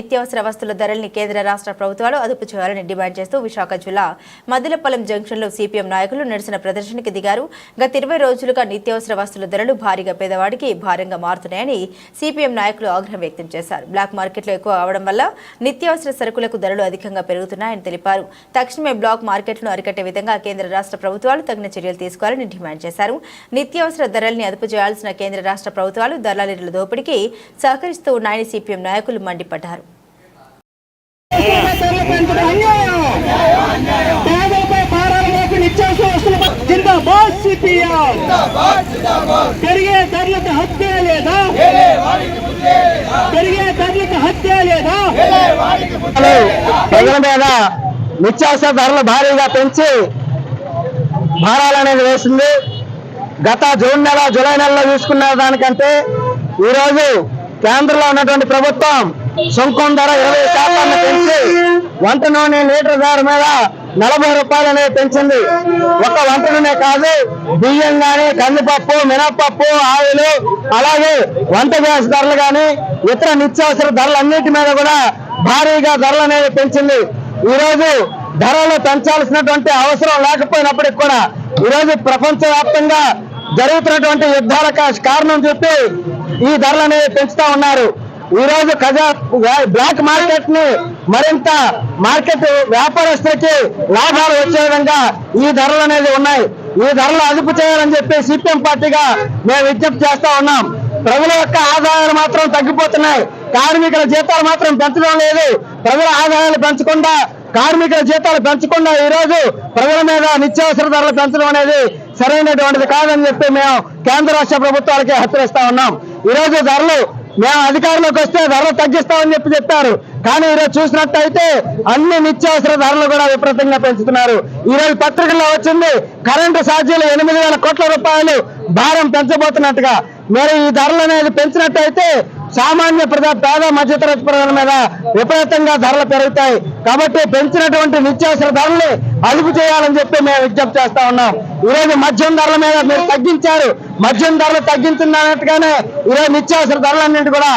నిత్యావసర వస్తువుల ధరల్ని కేంద్ర రాష్ట్ర ప్రభుత్వాలు అదుపు చేయాలని డిమాండ్ చేస్తూ విశాఖ జిల్లా మదిలపల్లం జంక్షన్లో సిపిఎం నాయకులు నిరసన ప్రదర్శనకి దిగారు. గత 20 రోజులుగా నిత్యావసర వస్తువుల ధరలు భారీగా పేదవాడికి భారంగా మారుతున్నాయని సిపిఎం నాయకులు ఆగ్రహం వ్యక్తం చేశారు. బ్లాక్ మార్కెట్లో ఎక్కువ అవడం వల్ల నిత్యావసర సరుకులకు ధరలు అధికంగా పెరుగుతున్నాయని తెలిపారు. తక్షణమే బ్లాక్ మార్కెట్ను అరికట్టే విధంగా కేంద్ర రాష్ట్ర ప్రభుత్వాలు తగిన చర్యలు తీసుకోవాలని డిమాండ్ చేశారు. నిత్యావసర ధరల్ని అదుపు చేయాల్సిన కేంద్ర రాష్ట్ర ప్రభుత్వాలు దళారీల దోపిడీకి సహకరిస్తూ ఉన్నాయని సిపిఎం నాయకులు మండిపడ్డారు. ప్రజల మీద నిత్యావసర ధరలు భారీగా పెంచి భారాలు అనేది వేసింది. గత జూన్ నెల జూలై నెలలో చూసుకున్న దానికంటే ఈరోజు కేంద్రంలో ఉన్నటువంటి ప్రభుత్వం సుంకం ధర 20% పెంచి వంట నూనె లీటర్ ధర మీద 40 రూపాయలు అనేది పెంచింది. ఒక వంట నూనె కాదు, బియ్యం కానీ, కందిపప్పు, మినప్పప్పు, ఆయిల్, అలాగే వంట గ్యాస్ ధరలు కానీ ఇతర నిత్యావసర ధరలన్నిటి మీద కూడా భారీగా ధరలు అనేది పెంచింది. ఈరోజు ధరలు పెంచాల్సినటువంటి అవసరం లేకపోయినప్పటికీ కూడా ఈరోజు ప్రపంచవ్యాప్తంగా జరుగుతున్నటువంటి యుద్ధాల కారణం చెప్పి ఈ ధరలు అనేవి పెంచుతా ఉన్నారు. ఈ రోజు బ్లాక్ మార్కెట్ ని మరింత మార్కెట్ వ్యాపారస్తులకి లాభాలు వచ్చే విధంగా ఈ ధరలు అనేది ఉన్నాయి. ఈ ధరలు అదుపు చేయాలని చెప్పి సిపిఎం పార్టీగా మేము విజ్ఞప్తి చేస్తా ఉన్నాం. ప్రజల యొక్క ఆదాయాలు మాత్రం తగ్గిపోతున్నాయి, కార్మికుల జీతాలు మాత్రం పెంచడం లేదు. ప్రజల ఆదాయాలు పెంచకుండా, కార్మికుల జీతాలు పెంచకుండా ఈ రోజు ప్రజల మీద నిత్యావసర ధరలు పెంచడం అనేది సరైనటువంటిది కాదని చెప్పి మేము కేంద్ర రాష్ట్ర ప్రభుత్వాలకి హెచ్చరిస్తా ఉన్నాం. ఈ రోజు ధరలు మేము అధికారంలోకి వస్తే ధరలు తగ్గిస్తామని చెప్పారు. కానీ ఈరోజు చూసినట్టయితే అన్ని నిత్యావసర ధరలు కూడా విపరీతంగా పెంచుతున్నారు. ఈరోజు పత్రికల్లో వచ్చింది కరెంటు ఛార్జీలు 8,000 కోట్ల రూపాయలు భారం పెంచబోతున్నట్టుగా. మరి ఈ ధరలు అనేది పెంచినట్టయితే సామాన్య పేద మధ్యతరగతి ప్రజల మీద విపరీతంగా ధరలు పెరుగుతాయి. కాబట్టి పెంచినటువంటి నిత్యావసర ధరలు అదుపు చేయాలని చెప్పి మేము విజ్ఞప్తి చేస్తా ఉన్నాం. ఈరోజు మద్యం ధరల మీద మీరు తగ్గించారు, మద్యం ధరలు తగ్గించినట్టుగానే ఈరోజు నిత్యావసర ధరలన్నింటి కూడా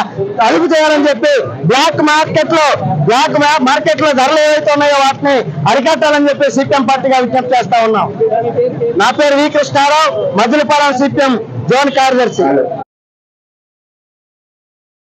అదుపు చేయాలని చెప్పి బ్లాక్ మార్కెట్ లో ధరలు ఏవైతే ఉన్నాయో వాటిని అరికట్టాలని చెప్పి సిపిఎం పార్టీగా విజ్ఞప్తి చేస్తా ఉన్నాం. నా పేరు వి కృష్ణారావు, మదిలపాలెం సిపిఎం జోన్ కార్యదర్శి.